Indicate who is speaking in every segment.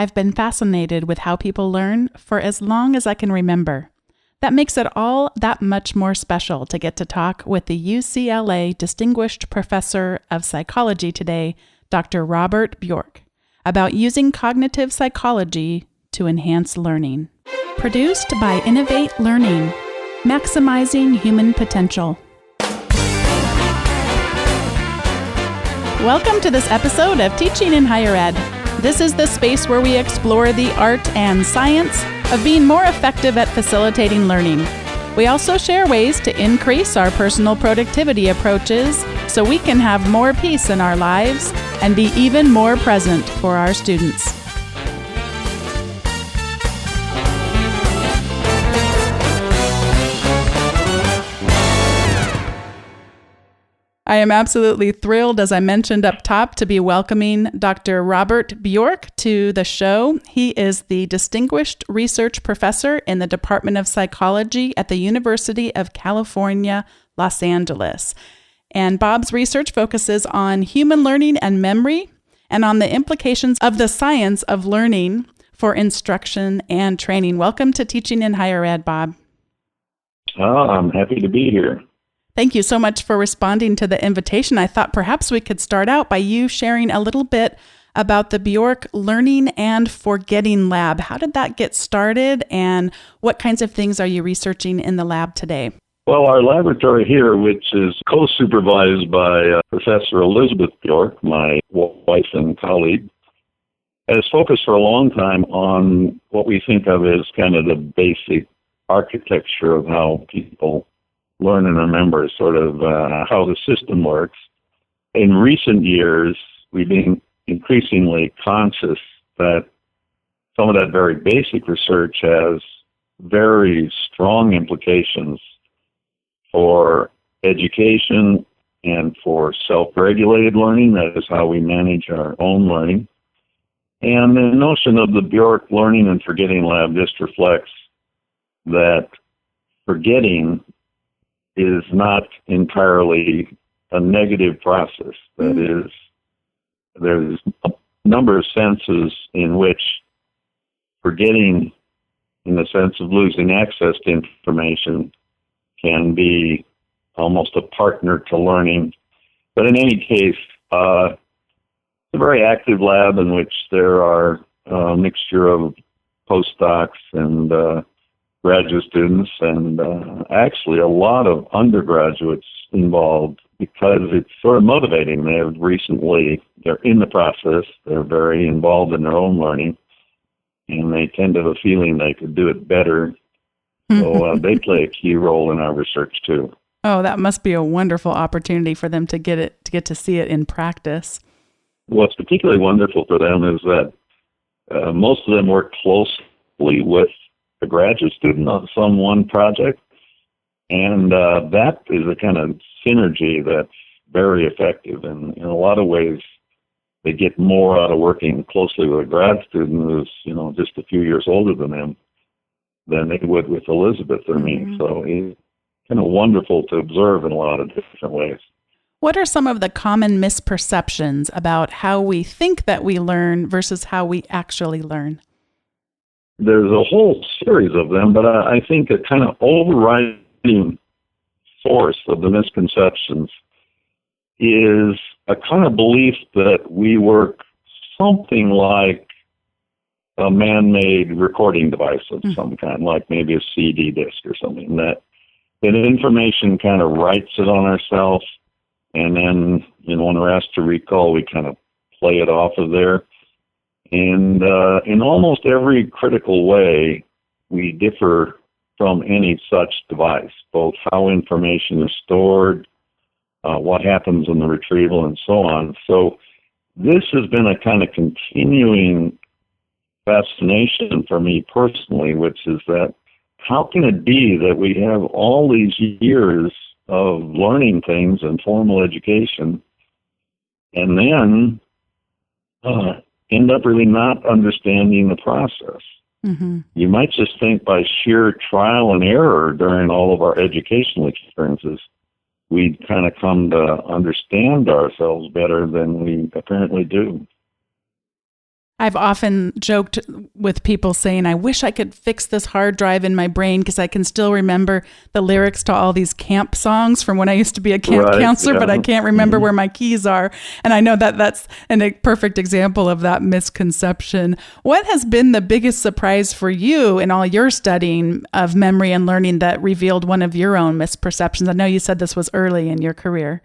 Speaker 1: I've been fascinated with how people learn for as long as I can remember. That makes it all that much more special to get to talk with the UCLA Distinguished Professor of Psychology today, Dr. Robert Bjork, about using cognitive psychology to enhance learning. Produced by Innovate Learning, maximizing human potential. Welcome to this episode of Teaching in Higher Ed. This is the space where we explore the art and science of being more effective at facilitating learning. We also share ways to increase our personal productivity approaches so we can have more peace in our lives and be even more present for our students. I am absolutely thrilled, as I mentioned up top, to be welcoming Dr. Robert Bjork to the show. He is the Distinguished Research Professor in the Department of Psychology at the University of California, Los Angeles. And Bob's research focuses on human learning and memory and on the implications of the science of learning for instruction and training. Welcome to Teaching in Higher Ed, Bob.
Speaker 2: Oh, I'm happy to be here.
Speaker 1: Thank you so much for responding to the invitation. I thought perhaps we could start out by you sharing a little bit about the Bjork Learning and Forgetting Lab. How did that get started, and what kinds of things are you researching in the lab today?
Speaker 2: Well, our laboratory here, which is co-supervised by Professor Elizabeth Bjork, my wife and colleague, has focused for a long time on what we think of as kind of the basic architecture of how people learn and remember, sort of how the system works. In recent years, we've been increasingly conscious that some of that very basic research has very strong implications for education and for self-regulated learning. That is how we manage our own learning. And the notion of the Bjork Learning and Forgetting Lab just reflects that forgetting is not entirely a negative process. That is, there's a number of senses in which forgetting, in the sense of losing access to information, can be almost a partner to learning. But in any case, it's a very active lab in which there are a mixture of postdocs and graduate students, and actually a lot of undergraduates involved, because it's sort of motivating. They're in the process, they're very involved in their own learning, and they tend to have a feeling they could do it better. So they play a key role in our research too.
Speaker 1: Oh, that must be a wonderful opportunity for them to get to see it in practice.
Speaker 2: What's particularly wonderful for them is that most of them work closely with a graduate student on some one project, and that is a kind of synergy that's very effective. And in a lot of ways, they get more out of working closely with a grad student who's, just a few years older than them than they would with Elizabeth or me. So it's kind of wonderful to observe in a lot of different ways.
Speaker 1: What are some of the common misperceptions about how we think that we learn versus how we actually learn?
Speaker 2: There's a whole series of them, but I think a kind of overriding source of the misconceptions is a kind of belief that we work something like a man-made recording device of some kind, like maybe a CD disc or something, that information kind of writes it on ourselves, and then, when we're asked to recall, we kind of play it off of there. And in almost every critical way, we differ from any such device, both how information is stored, what happens in the retrieval, and so on. So this has been a kind of continuing fascination for me personally, which is that how can it be that we have all these years of learning things and formal education, and then end up really not understanding the process? You might just think by sheer trial and error during all of our educational experiences, we'd kind of come to understand ourselves better than we apparently do.
Speaker 1: I've often joked with people saying, I wish I could fix this hard drive in my brain because I can still remember the lyrics to all these camp songs from when I used to be a camp counselor, but I can't remember where my keys are. And I know that that's a perfect example of that misconception. What has been the biggest surprise for you in all your studying of memory and learning that revealed one of your own misperceptions? I know you said this was early in your career.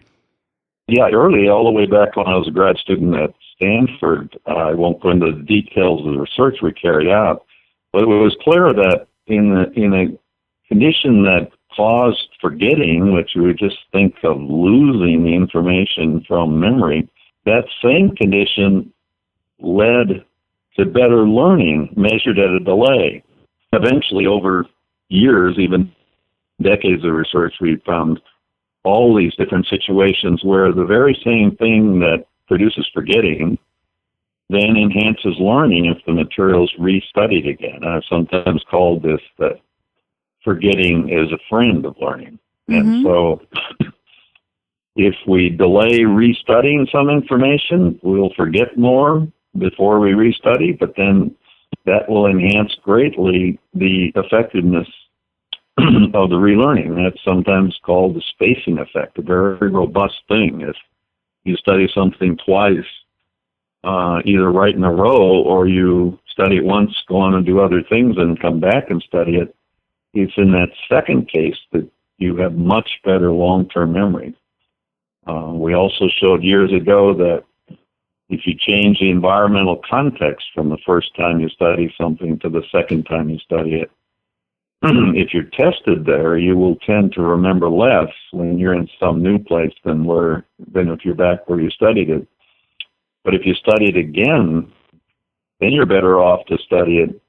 Speaker 2: Yeah, early, all the way back when I was a grad student at Stanford. I won't go into the details of the research we carried out, but it was clear that in a condition that caused forgetting, which you would just think of losing the information from memory, that same condition led to better learning measured at a delay. Eventually, over years, even decades of research, we found all these different situations where the very same thing that produces forgetting then enhances learning if the material is restudied again. I've sometimes called this that forgetting is a friend of learning. And so if we delay restudying some information, we'll forget more before we restudy, but then that will enhance greatly the effectiveness of the relearning. That's sometimes called the spacing effect, a very robust thing. If you study something twice, either right in a row, or you study it once, go on and do other things, and come back and study it, it's in that second case that you have much better long-term memory. We also showed years ago that if you change the environmental context from the first time you study something to the second time you study it, if you're tested there, you will tend to remember less when you're in some new place than if you're back where you studied it. But if you study it again, then you're better off to study it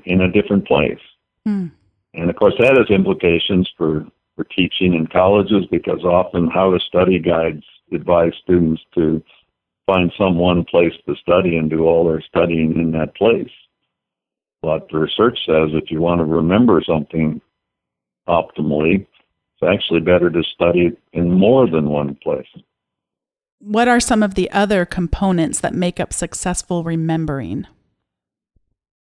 Speaker 2: in a different place. And of course, that has implications for teaching in colleges, because often how to study guides advise students to find some one place to study and do all their studying in that place. But the research says if you want to remember something optimally, it's actually better to study it in more than one place.
Speaker 1: What are some of the other components that make up successful remembering?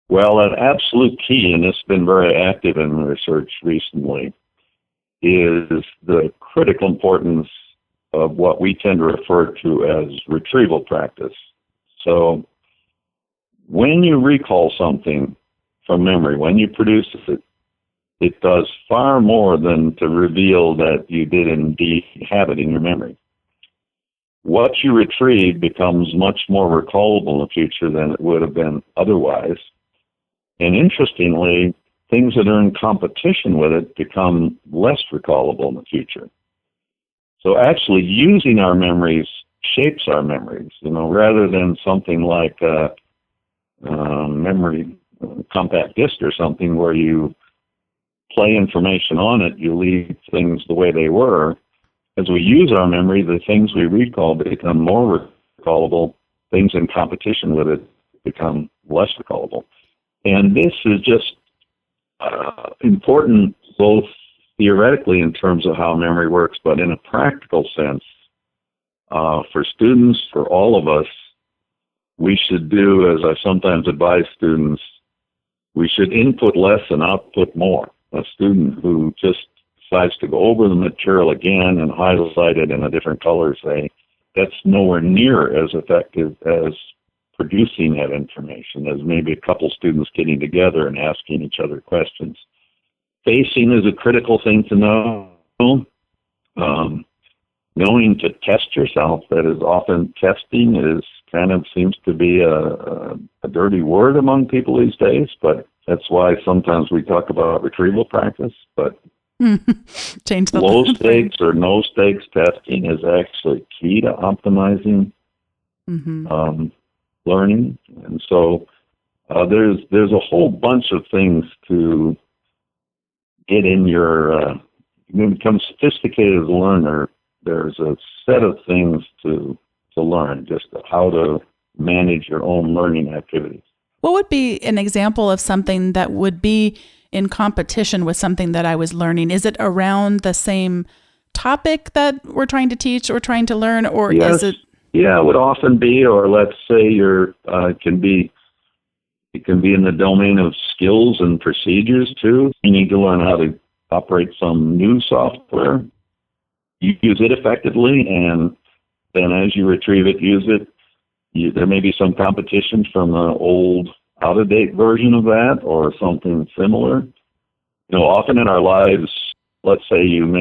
Speaker 2: Well, an absolute key, and it's been very active in research recently, is the critical importance of what we tend to refer to as retrieval practice. So when you recall something from memory, when you produce it, it does far more than to reveal that you did indeed have it in your memory. What you retrieve becomes much more recallable in the future than it would have been otherwise. And interestingly, things that are in competition with it become less recallable in the future. So actually using our memories shapes our memories, rather than something like memory compact disc or something where you play information on it, you leave things the way they were. As we use our memory, the things we recall become more recallable. Things in competition with it become less recallable. And this is just important both theoretically in terms of how memory works, but in a practical sense, for students, for all of us, we should do, as I sometimes advise students, we should input less and output more. A student who just decides to go over the material again and highlight it in a different color, say, that's nowhere near as effective as producing that information as maybe a couple students getting together and asking each other questions. Spacing is a critical thing to know. Knowing to test yourself, that is often testing is kind of seems to be a dirty word among people these days, but that's why sometimes we talk about retrieval practice. But
Speaker 1: change the
Speaker 2: low stakes or no stakes testing is actually key to optimizing learning. And so there's a whole bunch of things to get in your you become sophisticated as a learner. There's a set of things to learn, just how to manage your own learning activities.
Speaker 1: What would be an example of something that would be in competition with something that I was learning? Is it around the same topic that we're trying to teach or trying to learn, or
Speaker 2: yes,
Speaker 1: is it?
Speaker 2: Yeah, it would often be, or let's say it can be in the domain of skills and procedures too. You need to learn how to operate some new software. You use it effectively, and then as you retrieve it, use it. There may be some competition from an old, out-of-date version of that or something similar. Often in our lives, let's say you're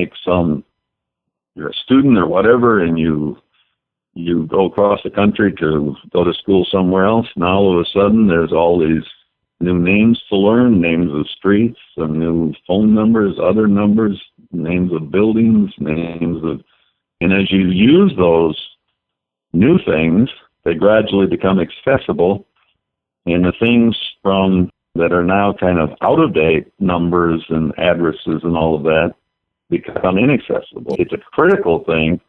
Speaker 2: a student or whatever, and you go across the country to go to school somewhere else. Now all of a sudden there's all these new names to learn, names of streets, and new phone numbers, other numbers, names of buildings, and as you use those new things, they gradually become accessible, and the things that are now kind of out-of-date numbers and addresses and all of that become inaccessible. It's a critical thing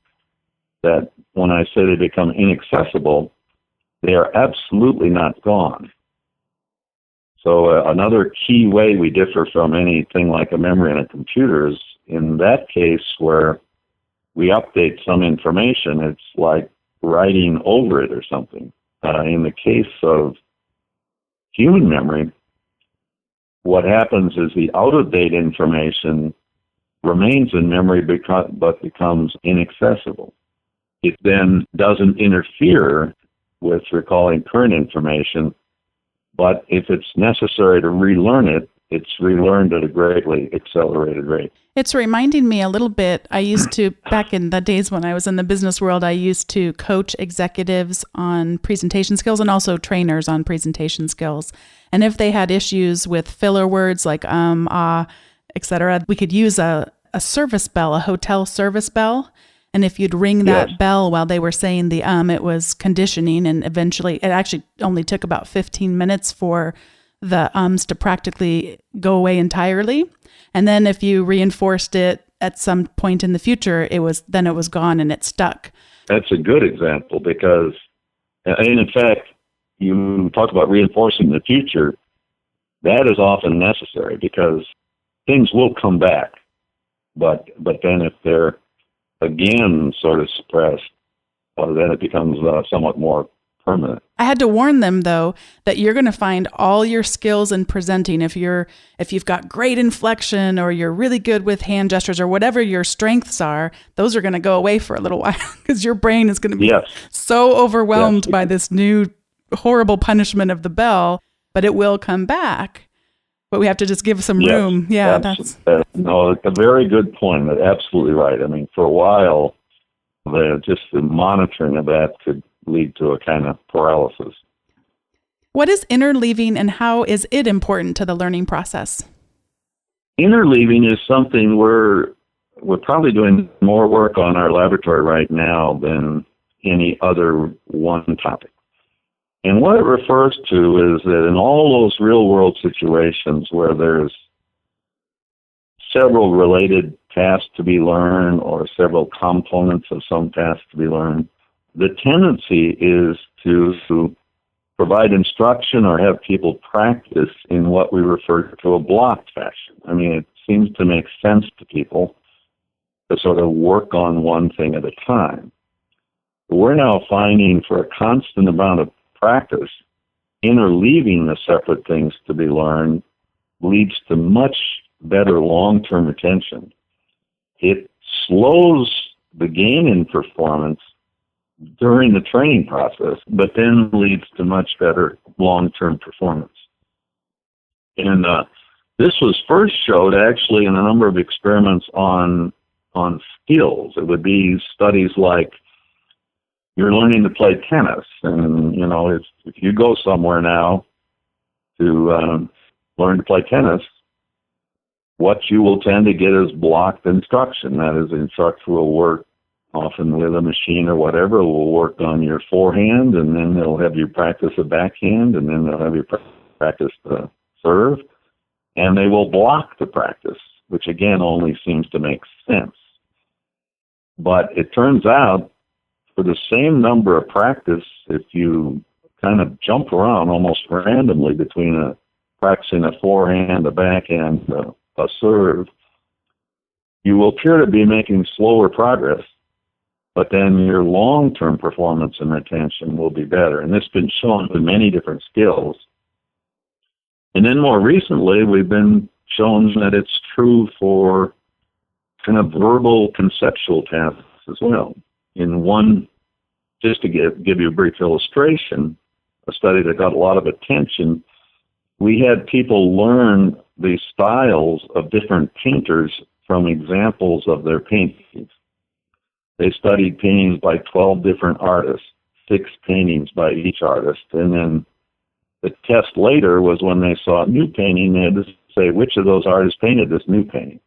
Speaker 2: that when I say they become inaccessible, they are absolutely not gone. So another key way we differ from anything like a memory in a computer is in that case where we update some information, it's like writing over it or something. In the case of human memory, what happens is the out-of-date information remains in memory but becomes inaccessible. It then doesn't interfere with recalling current information, but if it's necessary to relearn it, it's relearned at a greatly accelerated rate.
Speaker 1: It's reminding me a little bit, I used to, back in the days when I was in the business world, I used to coach executives on presentation skills and also trainers on presentation skills. And if they had issues with filler words like etc., we could use a service bell, a hotel service bell. And if you'd ring that bell while they were saying the it was conditioning, and eventually it actually only took about 15 minutes for the ums to practically go away entirely. And then if you reinforced it at some point in the future, it was gone and it stuck.
Speaker 2: That's a good example because, and in fact, you talk about reinforcing the future. That is often necessary because things will come back. But then if they're again sort of suppressed, then it becomes somewhat more permanent.
Speaker 1: I had to warn them, though, that you're going to find all your skills in presenting. If you've got great inflection or you're really good with hand gestures or whatever your strengths are, those are going to go away for a little while because your brain is going to be so overwhelmed by this new horrible punishment of the bell, but it will come back. But we have to just give some room. Yeah, that's
Speaker 2: a very good point. Absolutely right. I mean, for a while, the monitoring of that could lead to a kind of paralysis.
Speaker 1: What is interleaving and how is it important to the learning process?
Speaker 2: Interleaving is something we're probably doing more work on our laboratory right now than any other one topic. And what it refers to is that in all those real-world situations where there's several related tasks to be learned or several components of some task to be learned, the tendency is to provide instruction or have people practice in what we refer to a blocked fashion. I mean, it seems to make sense to people to sort of work on one thing at a time. We're now finding for a constant amount of practice, interleaving the separate things to be learned leads to much better long-term retention. It slows the gain in performance during the training process, but then leads to much better long-term performance. And this was first showed actually in a number of experiments on skills. It would be studies like you're learning to play tennis, and if you go somewhere now to learn to play tennis, what you will tend to get is blocked instruction. That is, the instructor will work often with a machine or whatever, will work on your forehand, and then they'll have you practice a backhand, and then they'll have you practice the serve, and they will block the practice, which again only seems to make sense. But it turns out for the same number of practice, if you kind of jump around almost randomly between practicing a forehand, a backhand, a serve, you will appear to be making slower progress but then your long-term performance and retention will be better. And this has been shown with many different skills. And then more recently, we've been shown that it's true for kind of verbal conceptual tasks as well. In one, just to give you a brief illustration, a study that got a lot of attention, we had people learn the styles of different painters from examples of their paintings. They studied paintings by 12 different artists, 6 paintings by each artist, and then the test later was when they saw a new painting, they had to say which of those artists painted this new painting.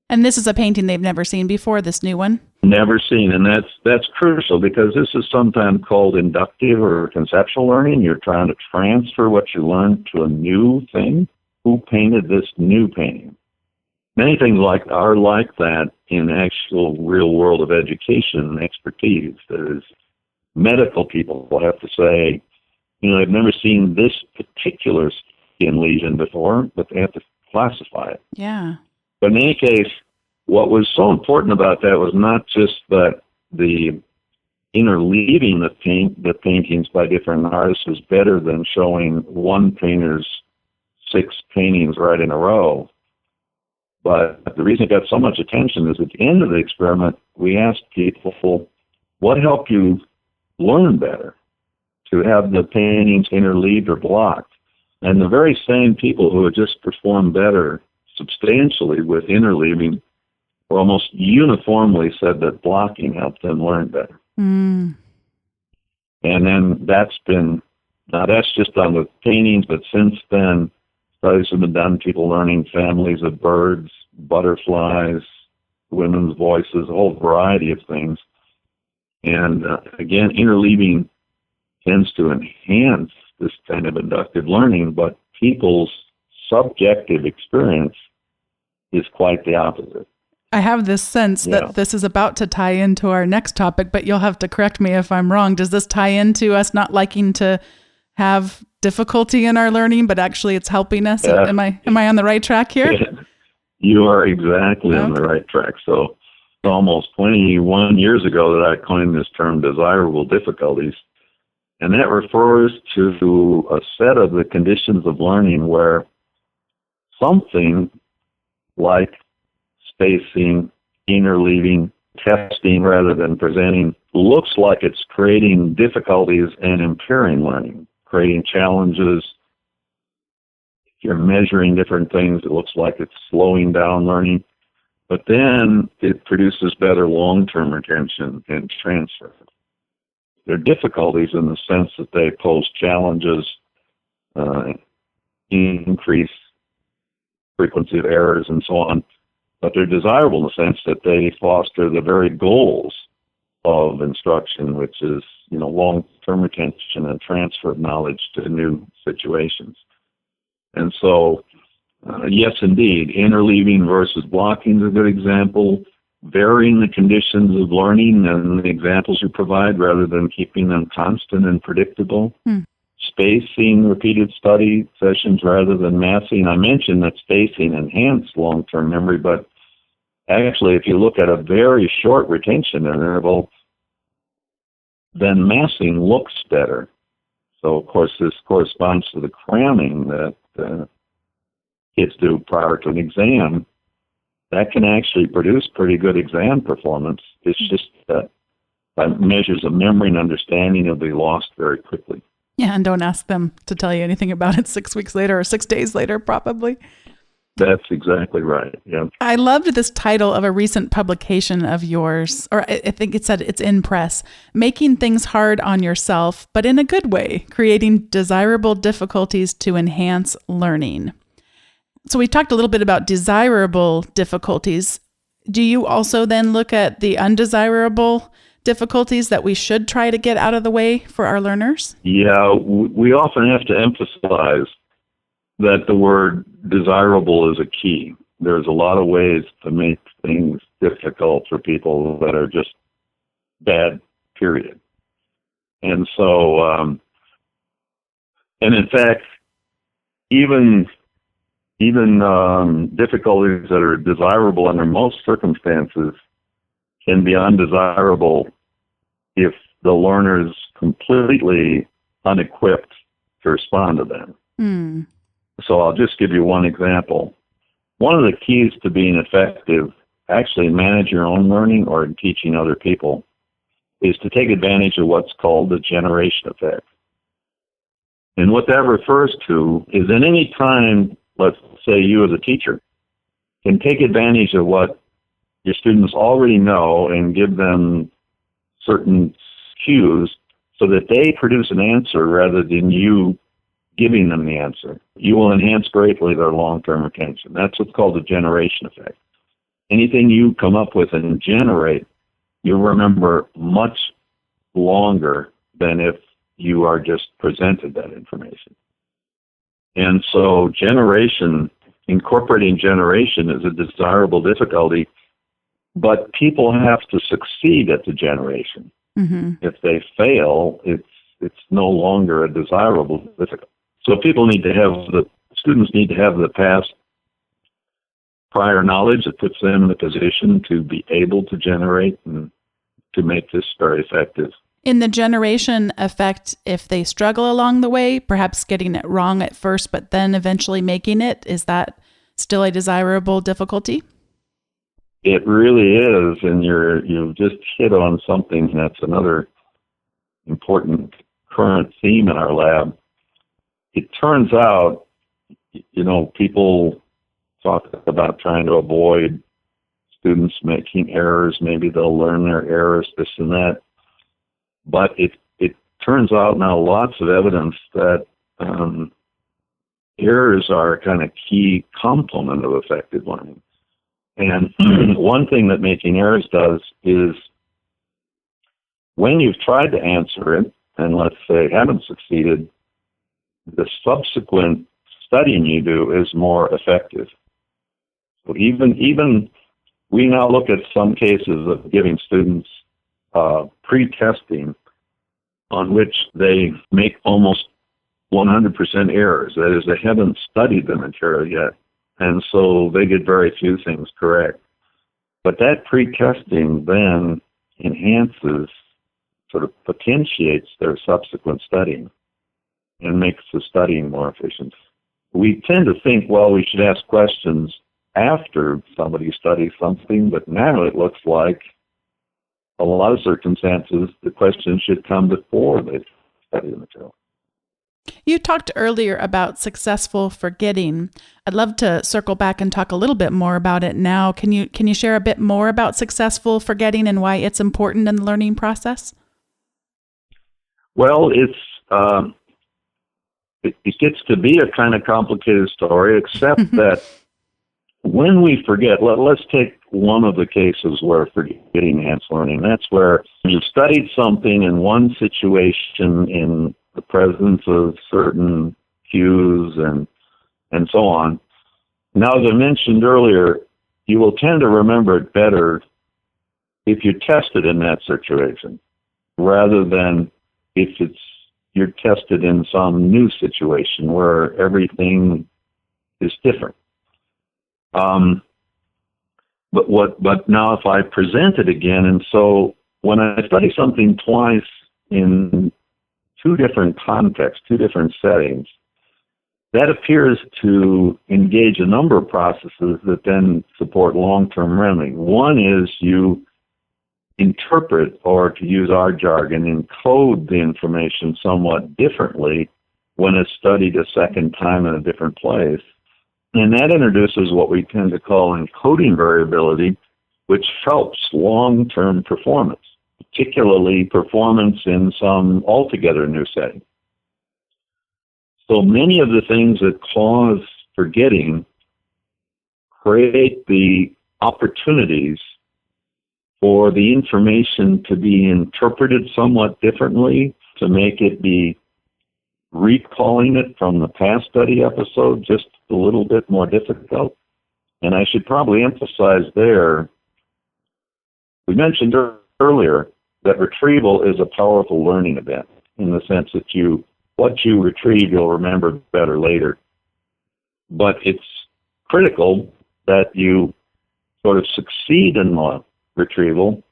Speaker 1: And this is a painting they've never seen before, this new one?
Speaker 2: Never seen, and that's crucial because this is sometimes called inductive or conceptual learning. You're trying to transfer what you learned to a new thing. Who painted this new painting? Many things are like that in actual real world of education and expertise. There's medical people will have to say, they've never seen this particular skin lesion before, but they have to classify it.
Speaker 1: Yeah.
Speaker 2: But in any case, what was so important about that was not just that the interleaving the paintings by different artists was better than showing one painter's 6 paintings right in a row. But the reason it got so much attention is at the end of the experiment, we asked people, what helped you learn better? To have the paintings interleaved or blocked. And the very same people who had just performed better substantially with interleaving were almost uniformly said that blocking helped them learn better.
Speaker 1: Mm.
Speaker 2: And then that's just done with paintings, but since then, studies have been done, people learning families of birds, butterflies, women's voices, a whole variety of things. And again, interleaving tends to enhance this kind of inductive learning, but people's subjective experience is quite the opposite.
Speaker 1: I have this sense that this is about to tie into our next topic, but you'll have to correct me if I'm wrong. Does this tie into us not liking to have difficulty in our learning, but actually it's helping us? Am I on the right track here?
Speaker 2: You are exactly on the right track. So almost 21 years ago that I coined this term desirable difficulties. And that refers to a set of the conditions of learning where something like spacing, interleaving, testing rather than presenting looks like it's creating difficulties and impairing learning, creating challenges. If you're measuring different things, it looks like it's slowing down learning. But then it produces better long-term retention and transfer. They're difficulties in the sense that they pose challenges, increase frequency of errors, and so on. But they're desirable in the sense that they foster the very goals of instruction, which is, long-term retention and transfer of knowledge to new situations. And so, yes, indeed, interleaving versus blocking is a good example. Varying the conditions of learning and the examples you provide rather than keeping them constant and predictable. Spacing repeated study sessions rather than massing. I mentioned that spacing enhanced long-term memory, but actually if you look at a very short retention interval, then massing looks better. So, of course, this corresponds to the cramming that kids do prior to an exam. That can actually produce pretty good exam performance. It's just that by measures of memory and understanding, it'll be lost very quickly.
Speaker 1: Yeah, and don't ask them to tell you anything about it 6 weeks later or 6 days later, probably.
Speaker 2: That's exactly right, yeah.
Speaker 1: I loved this title of a recent publication of yours, or I think it said it's in press, Making Things Hard on Yourself, but in a good way, creating desirable difficulties to enhance learning. So we talked a little bit about desirable difficulties. Do you also then look at the undesirable difficulties that we should try to get out of the way for our learners?
Speaker 2: Yeah, we often have to emphasize that the word desirable is a key. There's a lot of ways to make things difficult for people that are just bad, period. And so, and in fact, even difficulties that are desirable under most circumstances can be undesirable if the learner's completely unequipped to respond to them.
Speaker 1: Mm.
Speaker 2: So I'll just give you one example. One of the keys to being effective, actually in managing your own learning or in teaching other people, is to take advantage of what's called the generation effect. And what that refers to is at any time, let's say you as a teacher, can take advantage of what your students already know and give them certain cues so that they produce an answer rather than you giving them the answer. You will enhance greatly their long-term retention. That's what's called the generation effect. Anything you come up with and generate, you'll remember much longer than if you are just presented that information. And so incorporating generation is a desirable difficulty, but people have to succeed at the generation.
Speaker 1: Mm-hmm.
Speaker 2: If they fail, it's no longer a desirable difficulty. So students need to have the past prior knowledge that puts them in the position to be able to generate and to make this very effective.
Speaker 1: In the generation effect, if they struggle along the way, perhaps getting it wrong at first, but then eventually making it, is that still a desirable difficulty?
Speaker 2: It really is, and you've just hit on something that's another important current theme in our lab. It turns out, people talk about trying to avoid students making errors. Maybe they'll learn their errors, this and that. But it turns out now lots of evidence that errors are a kind of key component of effective learning. And one thing that making errors does is when you've tried to answer it, and let's say haven't succeeded, the subsequent studying you do is more effective. So even we now look at some cases of giving students pre-testing on which they make almost 100% errors. That is, they haven't studied the material yet, and so they get very few things correct. But that pre-testing then enhances, sort of potentiates their subsequent studying and makes the studying more efficient. We tend to think, well, we should ask questions after somebody studies something, but now it looks like a lot of circumstances, the questions should come before they study the material.
Speaker 1: You talked earlier about successful forgetting. I'd love to circle back and talk a little bit more about it now. Can you share a bit more about successful forgetting and why it's important in the learning process?
Speaker 2: Well, it gets to be a kind of complicated story, except that when we forget, let's take one of the cases where forgetting enhanced learning. That's where you studied something in one situation in the presence of certain cues and so on. Now, as I mentioned earlier, you will tend to remember it better if you test it in that situation, rather than if you're tested in some new situation where everything is different. But now if I present it again, and so when I study something twice in two different contexts, two different settings, that appears to engage a number of processes that then support long-term memory. One is you interpret, or to use our jargon, encode the information somewhat differently when it's studied a second time in a different place. And that introduces what we tend to call encoding variability, which helps long-term performance, particularly performance in some altogether new setting. So many of the things that cause forgetting create the opportunities for the information to be interpreted somewhat differently, to make it be recalling it from the past study episode just a little bit more difficult. And I should probably emphasize there, we mentioned earlier that retrieval is a powerful learning event in the sense that what you retrieve, you'll remember better later. But it's critical that you sort of succeed in the retrieval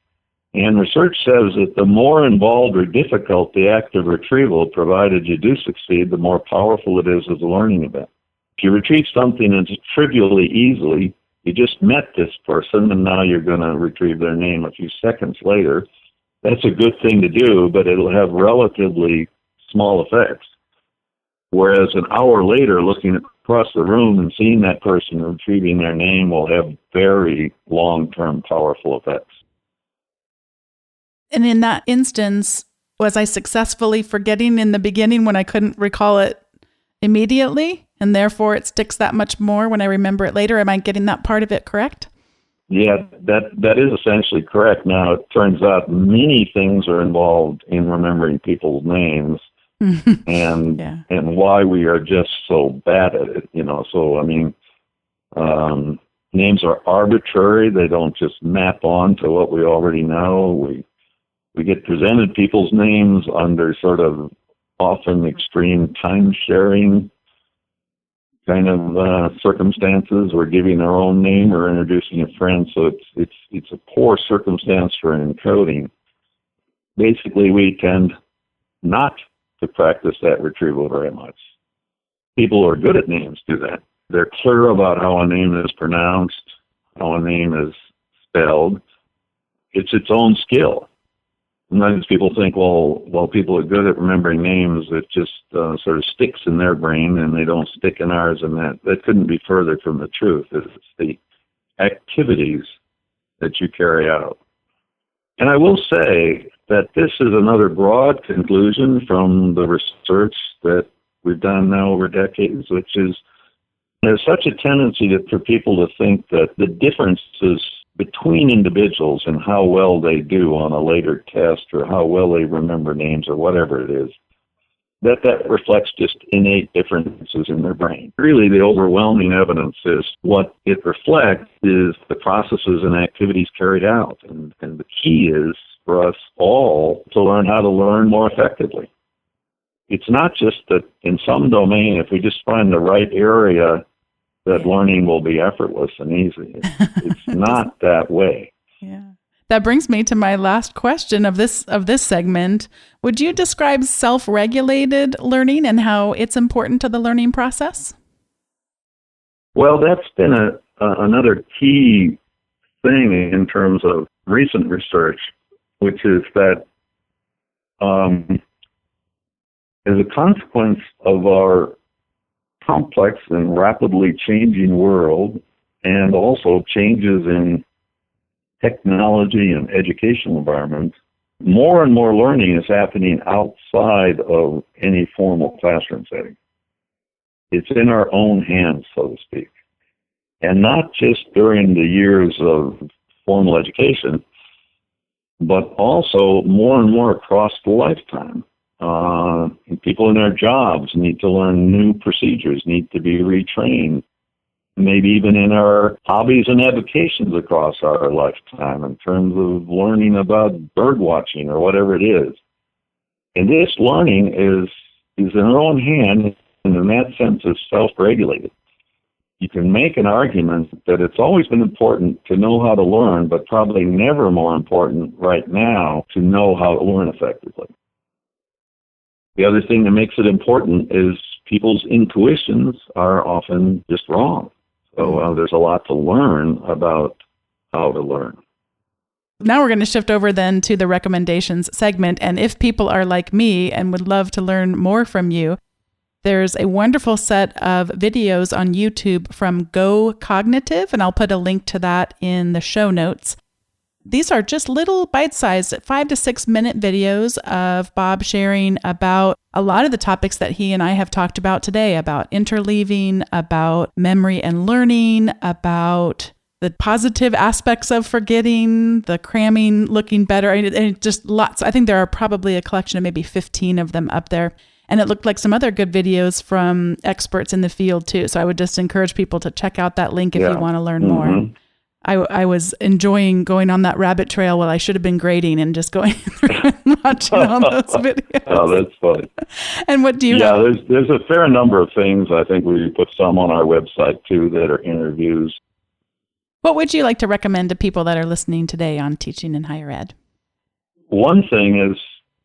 Speaker 2: And research says that the more involved or difficult the act of retrieval, provided you do succeed, the more powerful it is as a learning event. If you retrieve something that's trivially easily, you just met this person and now you're going to retrieve their name a few seconds later, that's a good thing to do, but it'll have relatively small effects. Whereas an hour later, looking across the room and seeing that person retrieving their name will have very long-term powerful effects.
Speaker 1: And in that instance, was I successfully forgetting in the beginning when I couldn't recall it immediately, and therefore it sticks that much more when I remember it later? Am I getting that part of it correct?
Speaker 2: Yeah, that is essentially correct. Now, it turns out many things are involved in remembering people's names and why we are just so bad at it, So, I mean, names are arbitrary. They don't just map on to what we already know. We get presented people's names under sort of often extreme time-sharing kind of circumstances. We're giving our own name or introducing a friend, so it's a poor circumstance for encoding. Basically, we tend not to practice that retrieval very much. People who are good at names do that. They're clear about how a name is pronounced, how a name is spelled. It's its own skill. Sometimes people think, well, people are good at remembering names, it just sort of sticks in their brain and they don't stick in ours, and that couldn't be further from the truth. It's the activities that you carry out. And I will say that this is another broad conclusion from the research that we've done now over decades, which is there's such a tendency for people to think that the differences between individuals and how well they do on a later test or how well they remember names or whatever it is, that reflects just innate differences in their brain. Really, the overwhelming evidence is what it reflects is the processes and activities carried out. And the key is for us all to learn how to learn more effectively. It's not just that in some domain, if we just find the right area, that learning will be effortless and easy. It's not that way.
Speaker 1: Yeah. That brings me to my last question of this segment. Would you describe self-regulated learning and how it's important to the learning process?
Speaker 2: Well, that's been another key thing in terms of recent research, which is that as a consequence of our complex and rapidly changing world, and also changes in technology and educational environments, more and more learning is happening outside of any formal classroom setting. It's in our own hands, so to speak. And not just during the years of formal education, but also more and more across the lifetime. People in their jobs need to learn new procedures, need to be retrained, maybe even in our hobbies and avocations across our lifetime in terms of learning about bird watching or whatever it is. And this learning is in our own hand, and in that sense is self-regulated. You can make an argument that it's always been important to know how to learn, but probably never more important right now to know how to learn effectively. The other thing that makes it important is people's intuitions are often just wrong. So there's a lot to learn about how to learn.
Speaker 1: Now we're going to shift over then to the recommendations segment. And if people are like me and would love to learn more from you, there's a wonderful set of videos on YouTube from Go Cognitive, and I'll put a link to that in the show notes. These are just little bite-sized 5 to 6 minute videos of Bob sharing about a lot of the topics that he and I have talked about today, about interleaving, about memory and learning, about the positive aspects of forgetting, the cramming, looking better, and just lots. I think there are probably a collection of maybe 15 of them up there. And it looked like some other good videos from experts in the field too. So I would just encourage people to check out that link if you want to learn more. I was enjoying going on that rabbit trail while I should have been grading and just going through and watching all those videos.
Speaker 2: Oh, that's funny.
Speaker 1: And what do you have?
Speaker 2: There's a fair number of things. I think we put some on our website too that are interviews.
Speaker 1: What would you like to recommend to people that are listening today on teaching in higher ed?
Speaker 2: one thing is,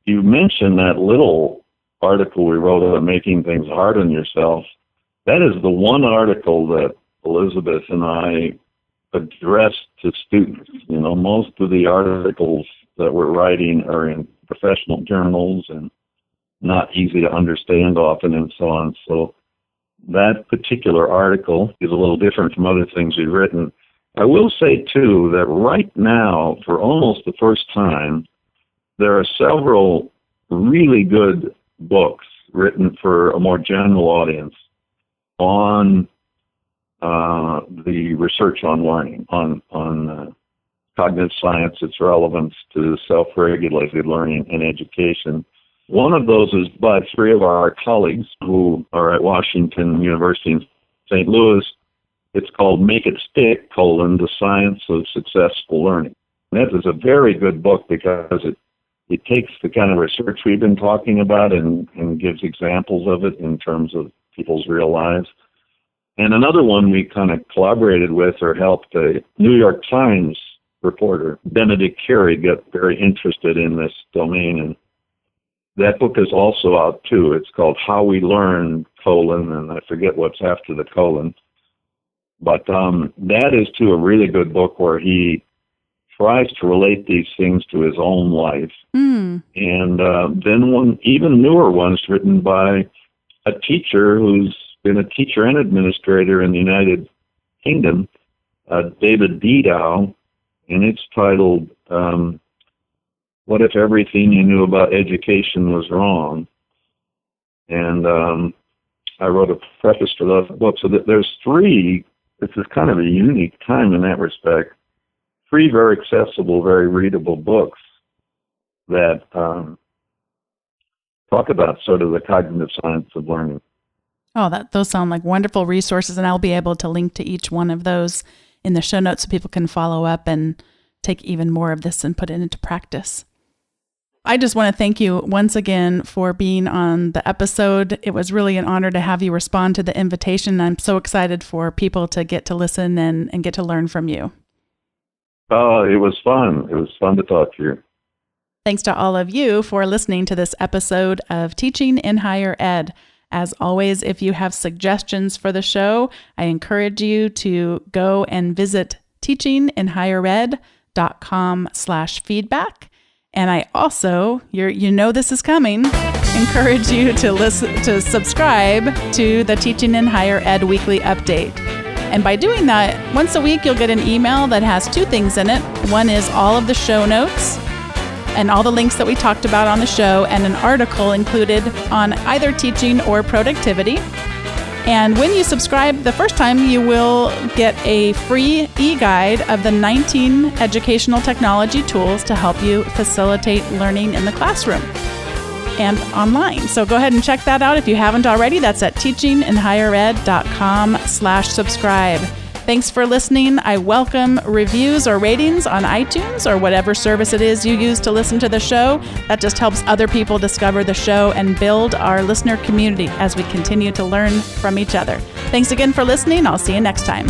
Speaker 2: you mentioned that little article we wrote about making things hard on yourself. That is the one article that Elizabeth and I addressed to students. Most of the articles that we're writing are in professional journals and not easy to understand often and so on. So that particular article is a little different from other things we've written. I will say, too, that right now, for almost the first time, there are several really good books written for a more general audience on the research on learning, on cognitive science, its relevance to self-regulated learning and education. One of those is by three of our colleagues who are at Washington University in St. Louis. It's called Make It Stick, The Science of Successful Learning. And that is a very good book because it takes the kind of research we've been talking about and gives examples of it in terms of people's real lives. And another one we kind of collaborated with or helped a New York Times reporter, Benedict Carey, get very interested in this domain. And that book is also out, too. It's called How We Learn, and I forget what's after the colon. But that is, too, a really good book where he tries to relate these things to his own life. And then one even newer one's written by a teacher who's been a teacher and administrator in the United Kingdom, David Didow, and it's titled, What If Everything You Knew About Education Was Wrong? And I wrote a preface to that book. So that there's three, this is kind of a unique time in that respect, three very accessible, very readable books that talk about sort of the cognitive science of learning.
Speaker 1: Oh, those sound like wonderful resources, and I'll be able to link to each one of those in the show notes so people can follow up and take even more of this and put it into practice. I just want to thank you once again for being on the episode. It was really an honor to have you respond to the invitation. I'm so excited for people to get to listen and get to learn from you.
Speaker 2: Oh, it was fun. It was fun to talk to you.
Speaker 1: Thanks to all of you for listening to this episode of Teaching in Higher Ed. As always, if you have suggestions for the show, I encourage you to go and visit teachinginhighered.com/feedback. And I also, this is coming, encourage you to subscribe to the Teaching in Higher Ed weekly update. And by doing that, once a week, you'll get an email that has two things in it. One is all of the show notes and all the links that we talked about on the show, and an article included on either teaching or productivity. And when you subscribe the first time, you will get a free e-guide of the 19 educational technology tools to help you facilitate learning in the classroom and online. So go ahead and check that out if you haven't already. That's at teachinginhighered.com/subscribe. Thanks for listening. I welcome reviews or ratings on iTunes or whatever service it is you use to listen to the show. That just helps other people discover the show and build our listener community as we continue to learn from each other. Thanks again for listening. I'll see you next time.